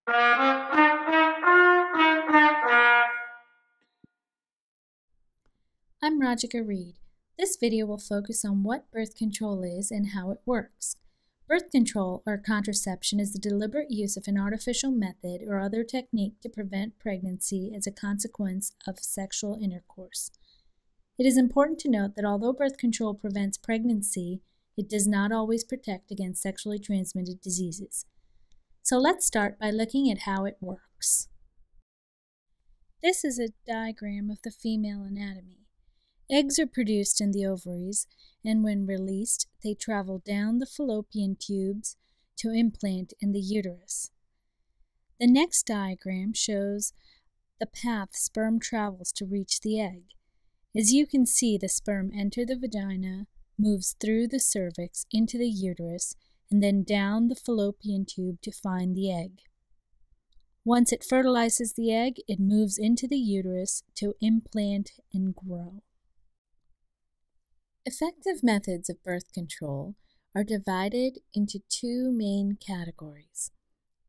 I'm Rajika Reed. This video will focus on what birth control is and how it works. Birth control, or contraception, is the deliberate use of an artificial method or other technique to prevent pregnancy as a consequence of sexual intercourse. It is important to note that although birth control prevents pregnancy, it does not always protect against sexually transmitted diseases. So let's start by looking at how it works. This is a diagram of the female anatomy. Eggs are produced in the ovaries, and when released, they travel down the fallopian tubes to implant in the uterus. The next diagram shows the path sperm travels to reach the egg. As you can see, the sperm enters the vagina, moves through the cervix into the uterus, and then down the fallopian tube to find the egg. Once it fertilizes the egg, it moves into the uterus to implant and grow. Effective methods of birth control are divided into two main categories.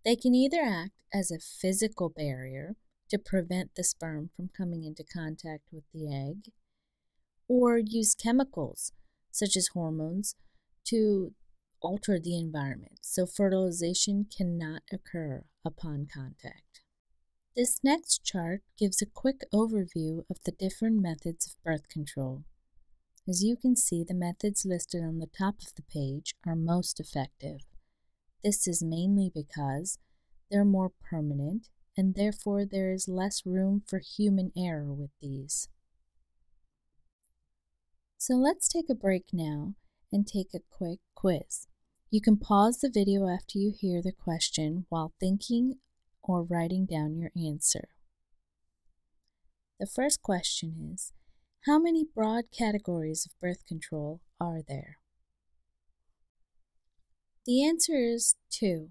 They can either act as a physical barrier to prevent the sperm from coming into contact with the egg, or use chemicals, such as hormones, to alter the environment so fertilization cannot occur upon contact. This next chart gives a quick overview of the different methods of birth control. As you can see, the methods listed on the top of the page are most effective. This is mainly because they're more permanent, and therefore there is less room for human error with these. So let's take a break now and take a quick quiz. You can pause the video after you hear the question while thinking or writing down your answer. The first question is, how many broad categories of birth control are there? The answer is 2.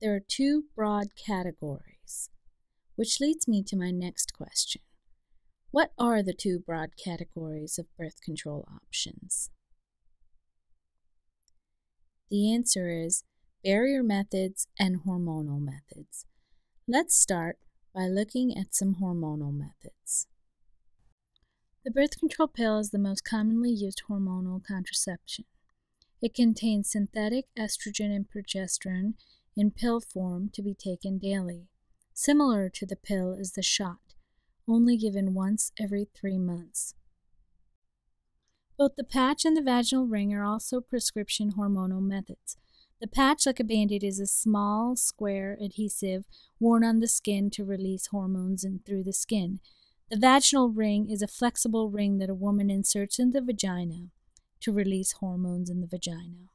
There are 2 broad categories, which leads me to my next question. What are the 2 broad categories of birth control options? The answer is barrier methods and hormonal methods. Let's start by looking at some hormonal methods. The birth control pill is the most commonly used hormonal contraception. It contains synthetic estrogen and progesterone in pill form to be taken daily. Similar to the pill is the shot, only given once every 3 months. Both the patch and the vaginal ring are also prescription hormonal methods. The patch, like a Band-Aid, is a small, square adhesive worn on the skin to release hormones through the skin. The vaginal ring is a flexible ring that a woman inserts in the vagina to release hormones in the vagina.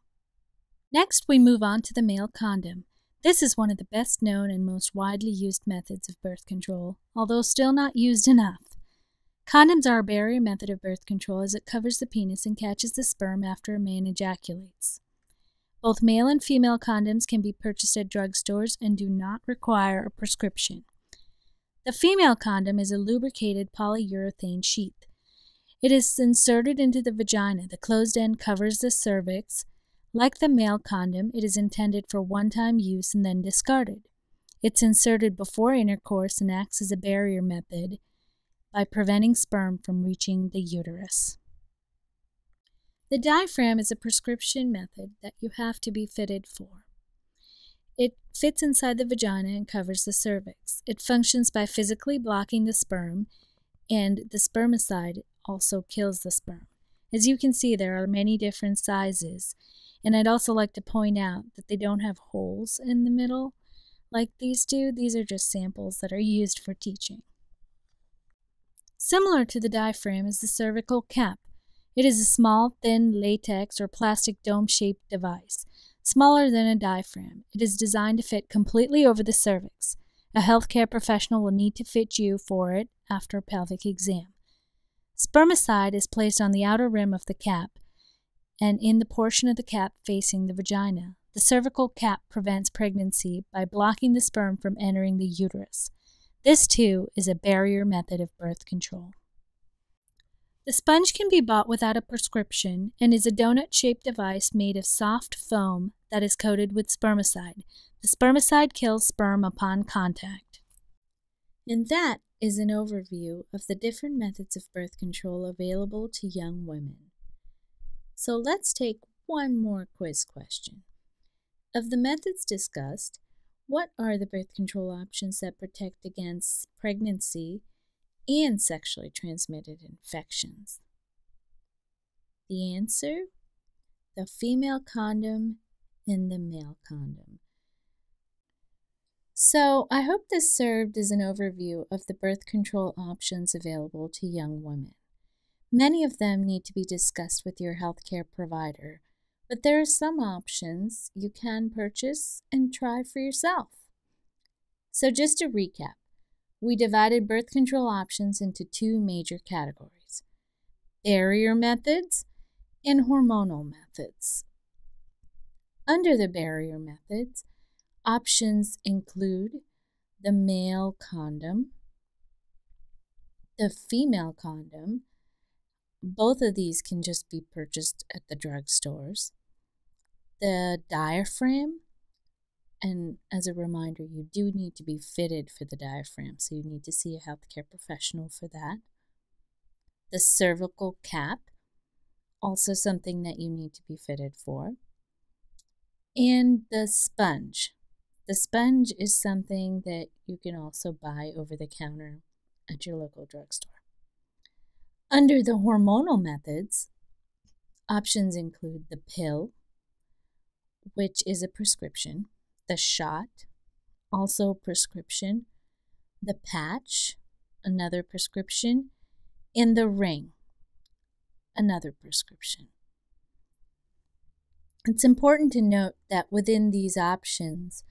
Next, we move on to the male condom. This is one of the best known and most widely used methods of birth control, although still not used enough. Condoms are a barrier method of birth control as it covers the penis and catches the sperm after a man ejaculates. Both male and female condoms can be purchased at drugstores and do not require a prescription. The female condom is a lubricated polyurethane sheath. It is inserted into the vagina. The closed end covers the cervix. Like the male condom, it is intended for one-time use and then discarded. It's inserted before intercourse and acts as a barrier method by preventing sperm from reaching the uterus. The diaphragm is a prescription method that you have to be fitted for. It fits inside the vagina and covers the cervix. It functions by physically blocking the sperm, and the spermicide also kills the sperm. As you can see, there are many different sizes, and I'd also like to point out that they don't have holes in the middle like these do. These are just samples that are used for teaching. Similar to the diaphragm is the cervical cap. It is a small, thin latex or plastic dome-shaped device, smaller than a diaphragm. It is designed to fit completely over the cervix. A healthcare professional will need to fit you for it after a pelvic exam. Spermicide is placed on the outer rim of the cap and in the portion of the cap facing the vagina. The cervical cap prevents pregnancy by blocking the sperm from entering the uterus. This, too, is a barrier method of birth control. The sponge can be bought without a prescription and is a donut-shaped device made of soft foam that is coated with spermicide. The spermicide kills sperm upon contact. And that is an overview of the different methods of birth control available to young women. So let's take one more quiz question. Of the methods discussed, what are the birth control options that protect against pregnancy and sexually transmitted infections? The answer: the female condom and the male condom. So I hope this served as an overview of the birth control options available to young women. Many of them need to be discussed with your healthcare provider, but there are some options you can purchase and try for yourself. So just to recap, we divided birth control options into two major categories: barrier methods and hormonal methods. Under the barrier methods, options include the male condom, the female condom. Both of these can just be purchased at the drugstores. The diaphragm, and as a reminder, you do need to be fitted for the diaphragm, so you need to see a healthcare professional for that. The cervical cap, also something that you need to be fitted for. And the sponge. The sponge is something that you can also buy over the counter at your local drugstore. Under the hormonal methods, options include the pill, which is a prescription, the shot, also a prescription, the patch, another prescription, and the ring, another prescription. It's important to note that within these options,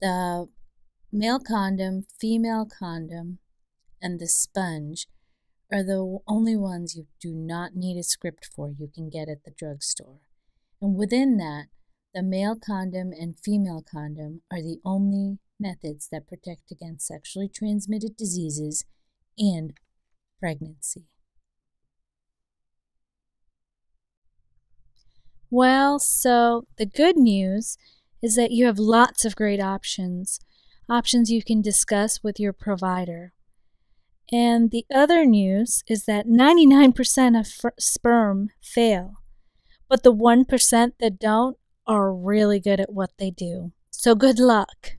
the male condom, female condom, and the sponge are the only ones you do not need a script for, you can get at the drugstore. And within that, the male condom and female condom are the only methods that protect against sexually transmitted diseases and pregnancy. Well, so the good news is that you have lots of great options you can discuss with your provider. And the other news is that 99% of sperm fail, but the 1% that don't are really good at what they do. So good luck.